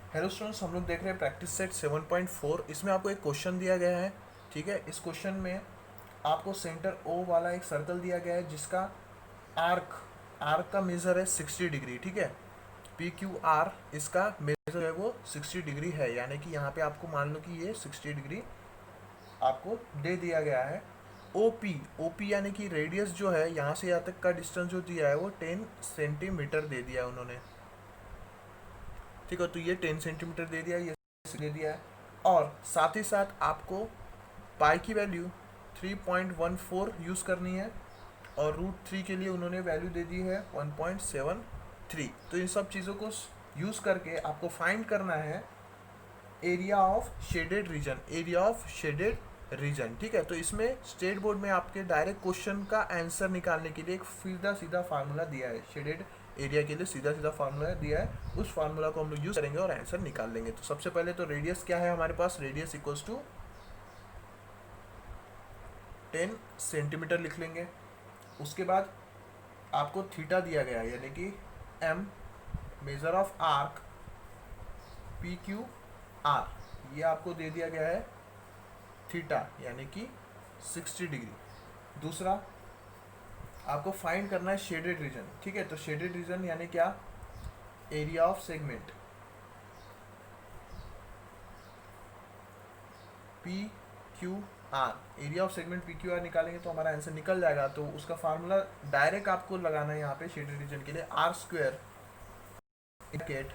Hello students, हम लोग देख रहे हैं प्रैक्टिस सेट 7.4। इसमें आपको एक क्वेश्चन दिया गया है। ठीक है, इस क्वेश्चन में आपको सेंटर ओ वाला एक सर्कल दिया गया है जिसका आर्क आर्क का मेज़र है 60 डिग्री। ठीक है, पी क्यू आर इसका मेज़र है वो 60 डिग्री है, यानी कि यहाँ पे आपको मान लो कि ये 60 डिग्री आपको दे दिया गया है। ओ पी यानी कि रेडियस जो है यहाँ से यहाँ तक का डिस्टेंस जो दिया है वो 10 सेंटीमीटर दे दिया है उन्होंने। ठीक है, तो ये 10 सेंटीमीटर दे दिया, ये दे दिया है। और साथ ही साथ आपको पाई की वैल्यू 3.14 यूज़ करनी है, और रूट 3 के लिए उन्होंने वैल्यू दे दी है 1.73। तो इन सब चीज़ों को यूज़ करके आपको फाइंड करना है area of shaded reason, area of shaded reason. ठीक है, तो इसमें स्टेट बोर्ड में आपके डायरेक्ट क्वेश्चन का आंसर निकालने के लिए एक सीधा सीधा फार्मूला दिया है। शेडेड एरिया के लिए सीधा सीधा फार्मूला दिया है, उस फार्मूला को हम लोग यूज़ करेंगे और आंसर निकाल लेंगे। तो सबसे पहले तो रेडियस क्या है हमारे पास, रेडियस इक्वल्स टू 10 सेंटीमीटर लिख लेंगे। उसके बाद आपको थीटा दिया गया है, यानी कि M measure of arc P Q R, ये आपको दे दिया गया है थीटा, यानी कि 60 डिग्री। दूसरा आपको फाइंड करना है शेडेड रीजन। ठीक है, तो शेडेड रीजन यानी क्या, area of segment P Q are, area of segment P Q are निकालेंगे तो हमारा आंसर निकल जाएगा। तो उसका फार्मूला डायरेक्ट आपको लगाना है यहाँ पे शेडेड रीजन के लिए, आर स्क्वेयर इंकेट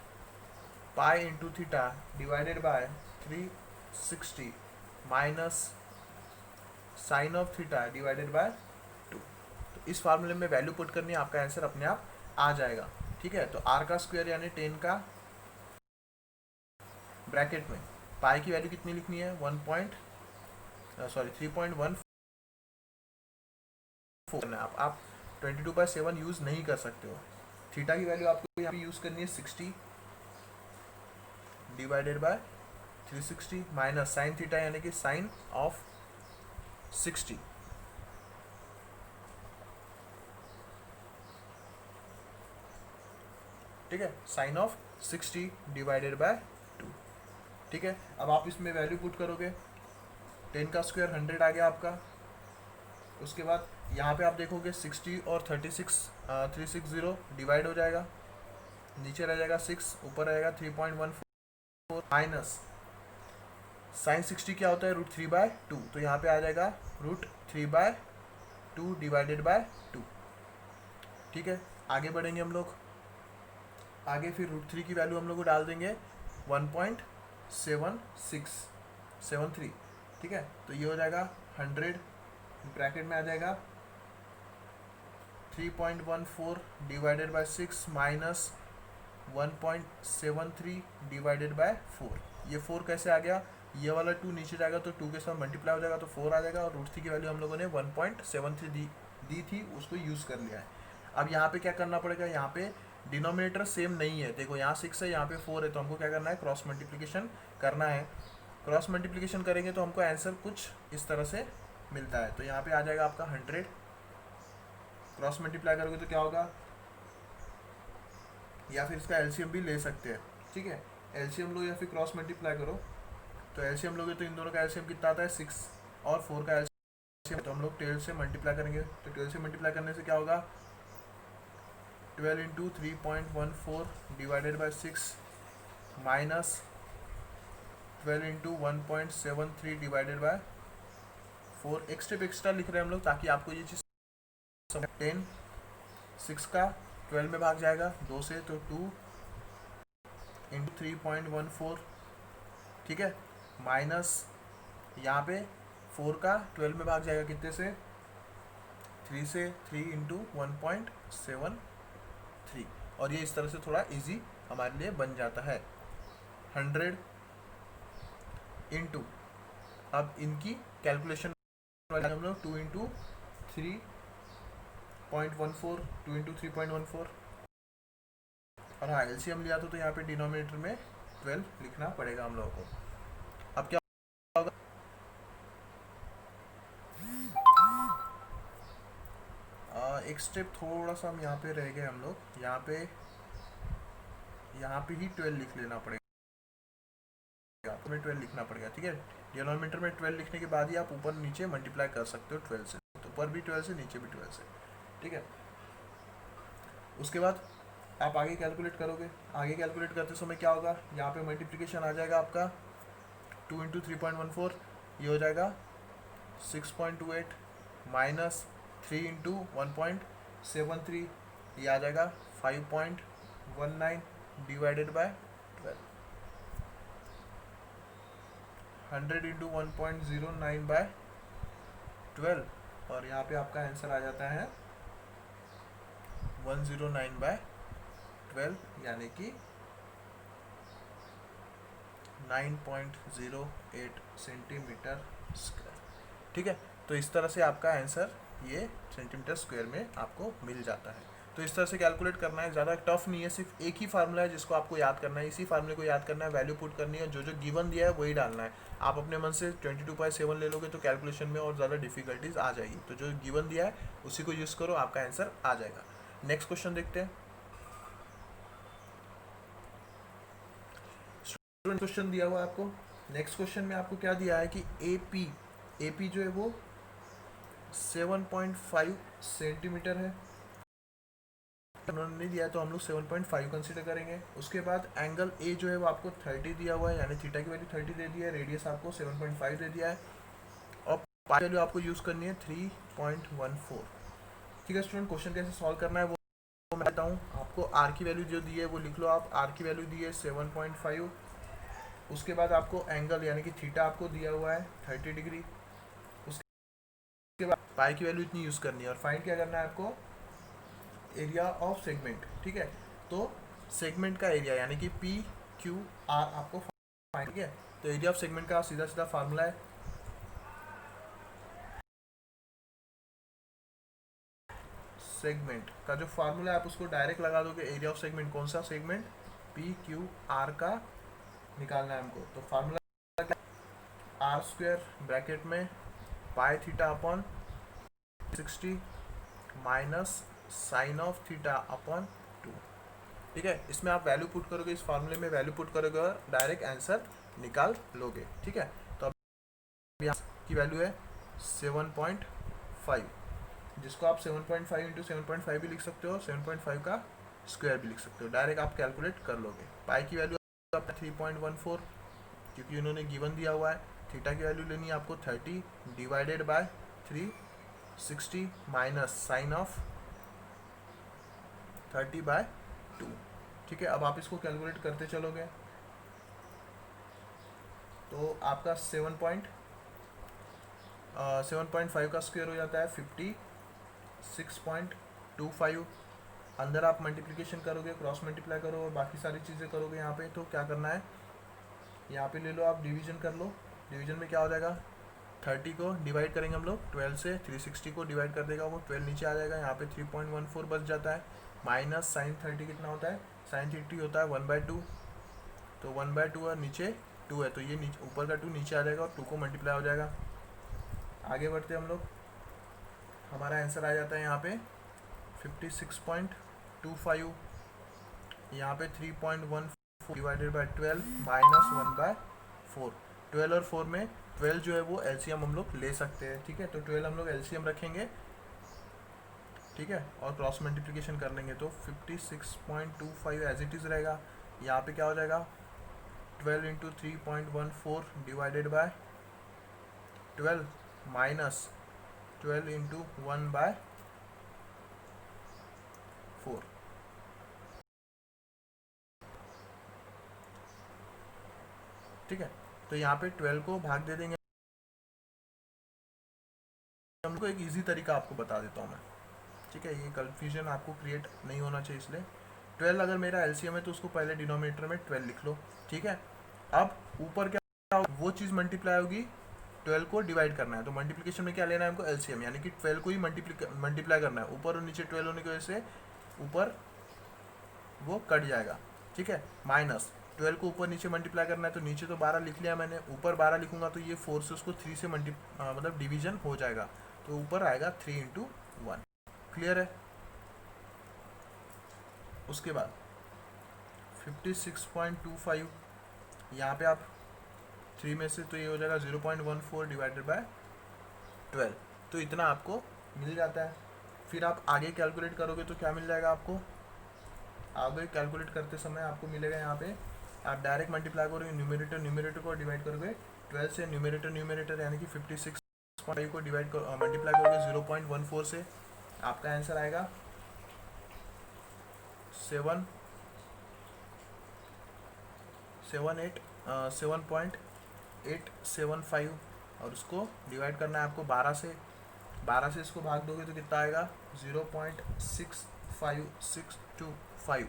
pi into theta divided by 360 minus sine of theta divided by 2। तो इस फार्मूले में वैल्यू पुट करनी है, आपका आंसर अपने आप आ जाएगा। ठीक है, तो आर का स्क्वायर यानी 10 का ब्रैकेट में पाई की वैल्यू कितनी लिखनी है, 3.14 करना है। आप 22/7 यूज़ नहीं कर सकते हो। थीटा की वैल्यू आपको यहाँ पे यूज़ करनी है 60 divided by 360 minus sine theta यानी कि साइन ऑफ 60। ठीक है, साइन ऑफ 60 डिवाइडेड बाय 2। ठीक है, अब आप इसमें वैल्यू पुट करोगे, 10 का स्क्वायर 100 आ गया आपका। उसके बाद यहाँ पे आप देखोगे 60 और 360 डिवाइड हो जाएगा, नीचे रह जाएगा 6, ऊपर रहेगा 3.14 माइनस साइन 60 क्या होता है, √3/2। तो यहाँ पे आ जाएगा √3/2 डिवाइडेड बाय 2। ठीक है, आगे बढ़ेंगे हम लोग। आगे फिर √3 की वैल्यू हम लोग को डाल देंगे 1.7673। ठीक है, तो ये हो जाएगा 100 ब्रैकेट में आ जाएगा 3.14 divided by 6 minus 1.73 divided by 4। ये 4 कैसे आ गया, ये वाला 2 नीचे जाएगा तो 2 के साथ मल्टीप्लाई हो जाएगा तो 4 आ जाएगा, और √3 की वैल्यू हम लोगों ने 1.73 दी थी, उसको यूज़ कर लिया है। अब यहाँ पे क्या करना पड़ेगा, यहाँ पे डिनोमिनेटर सेम नहीं है। देखो यहाँ 6 है, यहाँ पे 4 है, तो हमको क्या करना है, क्रॉस मल्टीप्लिकेशन करना है। क्रॉस मल्टीप्लिकेशन करेंगे तो हमको आंसर कुछ इस तरह से मिलता है। तो यहाँ पे आ जाएगा आपका 100, क्रॉस मल्टीप्लाई करोगे तो क्या होगा, या फिर इसका एलसीएम भी ले सकते हैं। ठीक है, एलसीएम लो या फिर क्रॉस मल्टीप्लाई करो। तो एलसीएम लोगे तो इन दोनों का एलसीएम कितना आता है, 6 और 4 का एलसीएम, तो हम लोग 12 से मल्टीप्लाई करेंगे। तो 12 से मल्टीप्लाई करने से क्या होगा, 12 into 3.14 divided by 6 minus 12 into 1.73 divided by 4। एक स्टेप एक्स्ट्रा लिख रहे हैं हम लोग ताकि आपको ये चीज़ 10 6 का 12 में भाग जाएगा 2 से, तो 2 इंटू 3.14। ठीक है, माइनस यहाँ पे 4 का 12 में भाग जाएगा कितने से, 3 से, 3 इंटू 1.73। और ये इस तरह से थोड़ा इजी हमारे लिए बन जाता है। 100 इंटू, अब इनकी कैलकुलेशन हम लोग 2 इंटू 3.14, 2 इंटू 3.14, और हाँ एलसीएम लिया तो यहाँ पे डिनोमिनेटर में 12 लिखना पड़ेगा हम लोगों को। अब क्या होगा, एक स्टेप थोड़ा सा हम यहाँ पे रह गए हम लोग, यहाँ पे ही 12 लिख लेना पड़ेगा। आपको में 12 लिखना पड़ेगा, ठीक है। डिनोमिनेटर में 12 लिखने के बाद ही आप ऊपर नीचे मल्टीप्लाई कर सकते हो 12 से, तो ऊपर भी 12 से नीचे भी 12 से, ठीक है। उसके बाद आप आगे कैलकुलेट करोगे। आगे कैलकुलेट करते समय क्या होगा, यहाँ पे मल्टीप्लिकेशन आ जाएगा आपका 2 इंटू 3.14, ये हो जाएगा 6.28 माइनस 3 इंटू 1.73, ये आ जाएगा 5.19 डिवाइडेड बाय 12, 100 इंटू 1.09 बाय 12, और यहाँ पे आपका आंसर आ जाता है 109 बाय 12, यानी कि 9.08 सेंटीमीटर स्क्वायर, ठीक है। तो इस तरह से आपका आंसर ये सेंटीमीटर स्क्वायर में आपको मिल जाता है। तो इस तरह से कैलकुलेट करना है, ज़्यादा टफ नहीं है, सिर्फ एक ही फार्मूला है जिसको आपको याद करना है, इसी फार्मूले को याद करना है, वैल्यू पुट करनी है, जो जो गिवन दिया है वही डालना है। आप अपने मन से 22.7 ले लोगे तो कैलकुलेशन में और ज़्यादा डिफिकल्टीज आ जाएगी, तो जो गिवन दिया है उसी को यूज़ करो, आपका आंसर आ जाएगा। नेक्स्ट क्वेश्चन देखते हैं। क्वेश्चन दिया हुआ है आपको। नेक्स्ट क्वेश्चन में आपको क्या दिया है कि एपी जो है वो 7.5 सेंटीमीटर है, उन्होंने नहीं दिया है तो हम लोग 7.5 कंसीडर करेंगे। उसके बाद एंगल ए जो है वो आपको 30 दिया हुआ है, यानी थीटा की वैल्यू 30 दे दिया है, रेडियस आपको 7.5 दे दिया है, और पाई वैल्यू आपको यूज़ करनी है 3.14, ठीक है। स्टूडेंट क्वेश्चन कैसे सॉल्व करना है वो मैं बताता हूँ आपको। आर की वैल्यू जो दी है वो लिख लो आप, आर की वैल्यू दी है 7.5। उसके बाद आपको एंगल यानी कि थीटा आपको दिया हुआ है 30 डिग्री। उसके बाद पाई की वैल्यू इतनी यूज़ करनी है, और फाइंड क्या करना है आपको, एरिया ऑफ सेगमेंट, ठीक है। तो सेगमेंट का एरिया यानी कि पी क्यू आर आपको फाइंड, ठीक है। तो एरिया ऑफ सेगमेंट का सीधा सीधा फार्मूला है, सेगमेंट का जो फार्मूला है आप उसको डायरेक्ट लगा दोगे। एरिया ऑफ सेगमेंट कौन सा सेगमेंट, पी क्यू आर का निकालना है हमको। तो फार्मूला आर स्क्वायर ब्रैकेट में pi theta upon 60 minus sine of theta upon 2, ठीक है। इसमें आप वैल्यू पुट करोगे, इस फार्मूले में वैल्यू पुट करोगे और डायरेक्ट आंसर निकाल लोगे, ठीक है। तो अब यहाँ की वैल्यू है 7.5, जिसको आप 7.5 इंटू 7.5 भी लिख सकते हो, 7.5 का स्क्वायर भी लिख सकते हो, डायरेक्ट आप कैलकुलेट कर लोगे। पाई की वैल्यू आपका 3.14, क्योंकि उन्होंने गिवन दिया हुआ है। थीटा की वैल्यू लेनी है आपको 30 divided by 360 minus sine of 30/2, ठीक है। अब आप इसको कैलकुलेट करते चलोगे तो आपका 7.5 का स्क्वायर हो जाता है 56.25। अंदर आप मल्टीप्लिकेशन करोगे, क्रॉस मल्टीप्लाई करो और बाकी सारी चीज़ें करोगे यहाँ पे। तो क्या करना है, यहाँ पे ले लो आप, डिवीजन कर लो। डिवीजन में क्या हो जाएगा, 30 को डिवाइड करेंगे हम लोग 12 से, 360 को डिवाइड कर देगा वो, 12 नीचे आ जाएगा, यहाँ पे 3.14 बच जाता है। माइनस साइन 30 कितना होता है, साइन 30 होता है 1/2, तो 1/2 और नीचे 2 है, तो ये नीचे ऊपर का 2 नीचे आ जाएगा और 2 को मल्टीप्लाई हो जाएगा। आगे बढ़ते हम लोग, हमारा आंसर आ जाता है यहाँ पे 56.25, यहाँ पे 3.14 डिवाइडेड बाई 12 माइनस 1/4। 12 और 4 में 12 जो है वो एलसीएम हम लोग ले सकते हैं, ठीक है। तो 12 हम लोग एलसीएम रखेंगे, ठीक है, और क्रॉस मल्टीप्लिकेशन कर लेंगे तो 56.25 एज इट इज़ रहेगा। यहाँ पे क्या हो जाएगा, 12 into 3.14 divided by 12 minus 12 into 1/4, ठीक है। तो यहाँ पे 12 को भाग दे देंगे, हमको एक इजी तरीका आपको बता देता हूँ मैं, ठीक है। ये कन्फ्यूजन आपको क्रिएट नहीं होना चाहिए, इसलिए 12 अगर मेरा एलसीएम है तो उसको पहले डिनोमिनेटर में 12 लिख लो, ठीक है। अब ऊपर क्या वो चीज़ मल्टीप्लाई होगी, 12 को डिवाइड करना है, तो मल्टीप्लिकेशन में क्या लेना है हमको, एलसीएम, यानी कि 12 को ही मल्टीप्लाई करना है। ऊपर और नीचे 12 होने की वजह से ऊपर वो कट जाएगा, ठीक है। माइनस 12 को ऊपर नीचे मल्टीप्लाई करना है, तो नीचे तो 12 लिख लिया मैंने, ऊपर 12 लिखूंगा तो ये 4 से उसको 3 से मतलब डिवीजन हो जाएगा, तो ऊपर आएगा 3 इंटू 1, क्लियर है। उसके बाद 56.25, यहाँ पे आप 3 में से तो ये हो जाएगा 0.14 डिवाइडेड बाय 12, तो इतना आपको मिल जाता है। फिर आप आगे कैलकुलेट करोगे तो क्या मिल जाएगा आपको, आगे कैलकुलेट करते समय आपको मिलेगा यहाँ पे, आप डायरेक्ट मल्टीप्लाई करोगे न्यूमरेटर को डिवाइड करोगे 12 से, न्यूमरेटर यानी कि 56.5 को डिवाइड कर मल्टीप्लाई करोगे 0.14 से, आपका आंसर आएगा 7.875, और उसको डिवाइड करना है आपको 12 से, 12 से इसको भाग दोगे तो कितना आएगा 0.65625।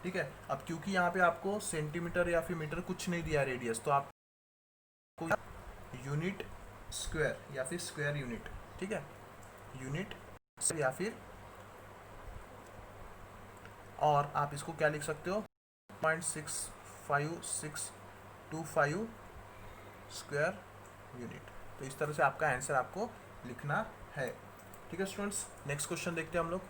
ठीक है, अब क्योंकि यहाँ पे आपको सेंटीमीटर या फिर मीटर कुछ नहीं दिया रेडियस, तो आपको यूनिट स्क्वायर या फिर स्क्वायर यूनिट, ठीक है, यूनिट या फिर, और आप इसको क्या लिख सकते हो 0.65625 स्क्वायर यूनिट। तो इस तरह से आपका आंसर आपको लिखना है। ठीक है स्टूडेंट्स, नेक्स्ट क्वेश्चन देखते हैं हम लोग।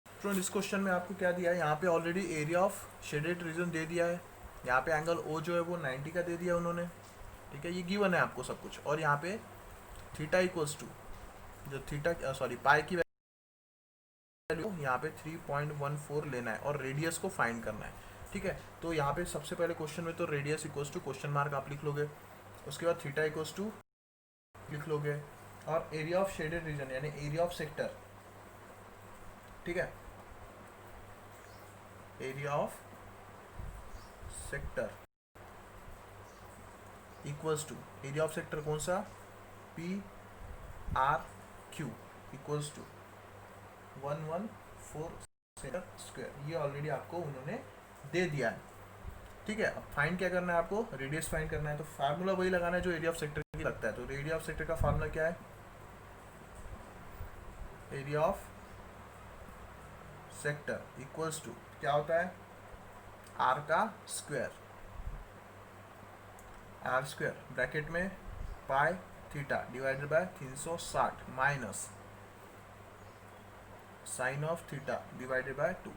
स्टूडेंट इस क्वेश्चन में आपको क्या दिया है, यहाँ पे already area of shaded region दे दिया है, यहाँ पे एंगल ओ जो है वो 90 का दे दिया उन्होंने। ठीक है, ये गिवन है आपको सब कुछ, और यहाँ पे थीटा इक्वल्स टू जो थीटा पाई की वैल्यू यहाँ पे 3.14 लेना है और रेडियस को फाइंड करना है। ठीक है, तो यहाँ पे सबसे पहले क्वेश्चन में तो radius equals to question mark आप लिख लोगे, उसके बाद थीटा इक्वल्स टू लिख लोगे, और एरिया ऑफ शेडेड रीजन यानी एरिया ऑफ सेक्टर, ठीक है, area of sector equals to area of sector कौन सा, P R Q equals to 114 centre square, ये ऑलरेडी आपको उन्होंने दे दिया है। ठीक है, अब फाइंड क्या करना है आपको, रेडियस फाइंड करना है, तो फार्मूला वही लगाना है जो एरिया ऑफ सेक्टर की लगता है। तो एरिया ऑफ सेक्टर का फार्मूला क्या है, area of sector equals to क्या होता है, आर का स्क्वायर, आर स्क्वायर ब्रैकेट में pi theta divided by 360 minus sine of theta divided by 2।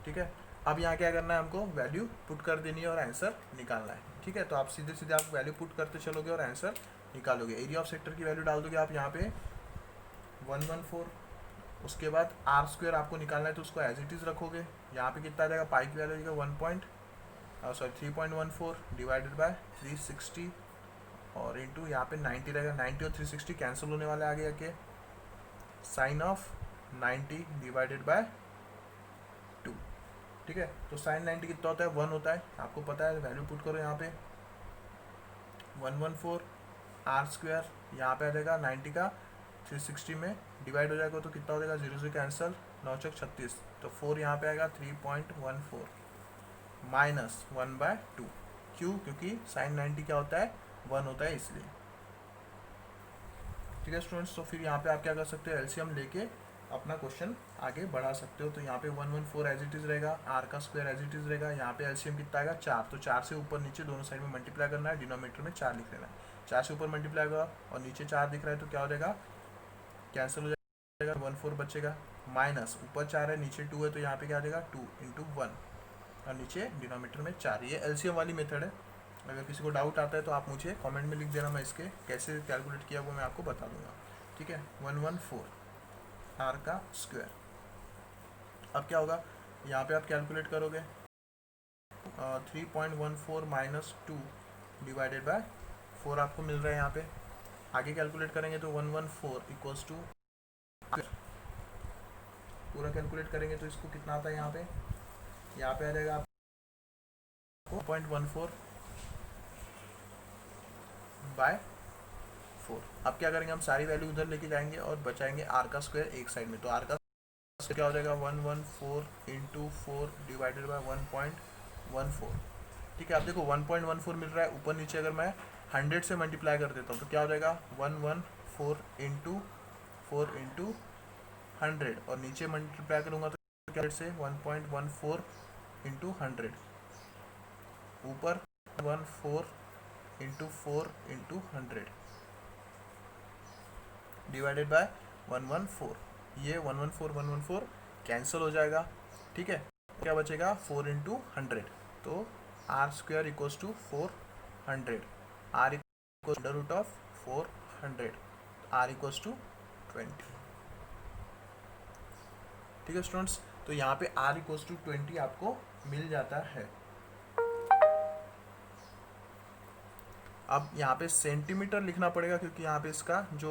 ठीक है, अब यहाँ क्या करना है, हमको वैल्यू पुट कर देनी है और आंसर निकालना है। ठीक है, तो आप सीधे सीधे आप वैल्यू पुट करते चलोगे और आंसर निकालोगे। एरिया ऑफ सेक्टर की वैल्यू डाल दोगे आप यहाँ पे 114, उसके बाद आर स्क्वायर आपको निकालना है तो उसको एज इट इज़ रखोगे, यहाँ पे कितना आ जाएगा, पाई की वैल्यू आ जाएगा 3.14 डिवाइडेड बाय 360, और इंटू यहाँ पे 90 रहेगा, 90 और 360 कैंसिल होने वाले आगे आके, साइन ऑफ 90 डिवाइडेड बाय 2। ठीक है, तो साइन 90 कितना होता है, 1 होता है, आपको पता है, वैल्यू पुट करो यहाँ पे 114 आर स्क्वायर, यहाँ पे आ जाएगा 90 का 360 में डिवाइड हो जाएगा तो कितना हो जाएगा, 0 से कैंसिल, 9 चौक 36, तो 4 यहाँ पे आएगा 3.14 माइनस 1/2, क्यों, क्योंकि साइन 90 क्या होता है, 1 होता है इसलिए। ठीक है स्टूडेंट्स, तो फिर यहाँ पे आप क्या कर सकते हो, एलसीएम लेके अपना क्वेश्चन आगे बढ़ा सकते हो। तो यहाँ पे 114 एज इट इज़ रहेगा, आर का स्क्वायर एज इट इज़ रहेगा, यहाँ पे एलसीएम कितना आएगा 4, तो 4 से ऊपर नीचे दोनों साइड में मल्टीप्लाई करना है, डिनोमिनेटर में 4 लिख लेना है, 4 से ऊपर मल्टीप्लाई होगा और नीचे 4 दिख रहा है तो क्या हो जाएगा, कैंसिल हो जाएगा, 14 बचेगा, माइनस ऊपर 4 है नीचे 2 है तो यहाँ पे क्या आ जाएगा 2 इंटू 1 और नीचे डिनोमिनेटर में 4। ये एलसीएम वाली मेथड है। अगर किसी को डाउट आता है तो आप मुझे कमेंट में लिख देना, मैं इसके कैसे कैलकुलेट किया वो मैं आपको बता दूंगा। ठीक है, 114 आर का स्क्वायर, अब क्या होगा, यहाँ पे आप कैलकुलेट करोगे 3.14 माइनस 2 डिवाइडेड बाय 4 आपको मिल रहा है यहाँ पे, आगे कैलकुलेट करेंगे तो 114 इक्वल्स टू, पूरा कैलकुलेट करेंगे तो इसको कितना आता है, यहाँ पे आ जाएगा आपको 0.14 बाय 4। अब क्या करेंगे, हम सारी वैल्यू उधर लेके जाएंगे और बचाएंगे आर का स्क्वायर एक साइड में, तो आर का स्क्वायर क्या हो जाएगा 114 इंटू 4 डिवाइडेड बाय 1.14। ठीक है, आप देखो 1.14 मिल रहा है, ऊपर नीचे अगर मैं 100 से मल्टीप्लाई कर देता हूँ तो क्या हो जाएगा 114 इंटू 4 इंटू 100, और नीचे मल्टीप्लाई करूँगा तो क्या से 1.14 इंटू 100, ऊपर 14 इंटू 4 इंटू 100 डिवाइडेड बाय 114, ये 114 कैंसिल हो जाएगा। ठीक है, क्या बचेगा 4 इंटू 100, तो R square equals to 400, R equal under root of 400, R equals to 20। ठीक है स्टूडेंट्स, तो यहाँ पे आर इक्वल्स टू 20 आपको मिल जाता है। अब यहाँ पे सेंटीमीटर लिखना पड़ेगा क्योंकि यहाँ पे इसका जो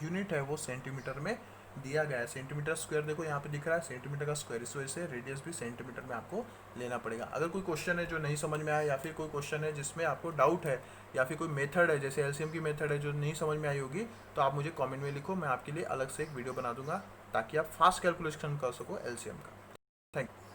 यूनिट है वो सेंटीमीटर में दिया गया है। सेंटीमीटर स्क्वायर देखो यहाँ पे दिख रहा है, सेंटीमीटर का स्क्वायर, इस वजह से रेडियस भी सेंटीमीटर में आपको लेना पड़ेगा। अगर कोई क्वेश्चन है जो नहीं समझ में आया, या फिर कोई क्वेश्चन है जिसमें आपको डाउट है, या फिर कोई मेथड है जैसे एलसीएम की मेथड है जो नहीं समझ में आई होगी, तो आप मुझे कॉमेंट में लिखो, मैं आपके लिए अलग से एक वीडियो बना दूंगा ताकि आप फास्ट कैलकुलेशन कर सको एलसीएम का। Thank you.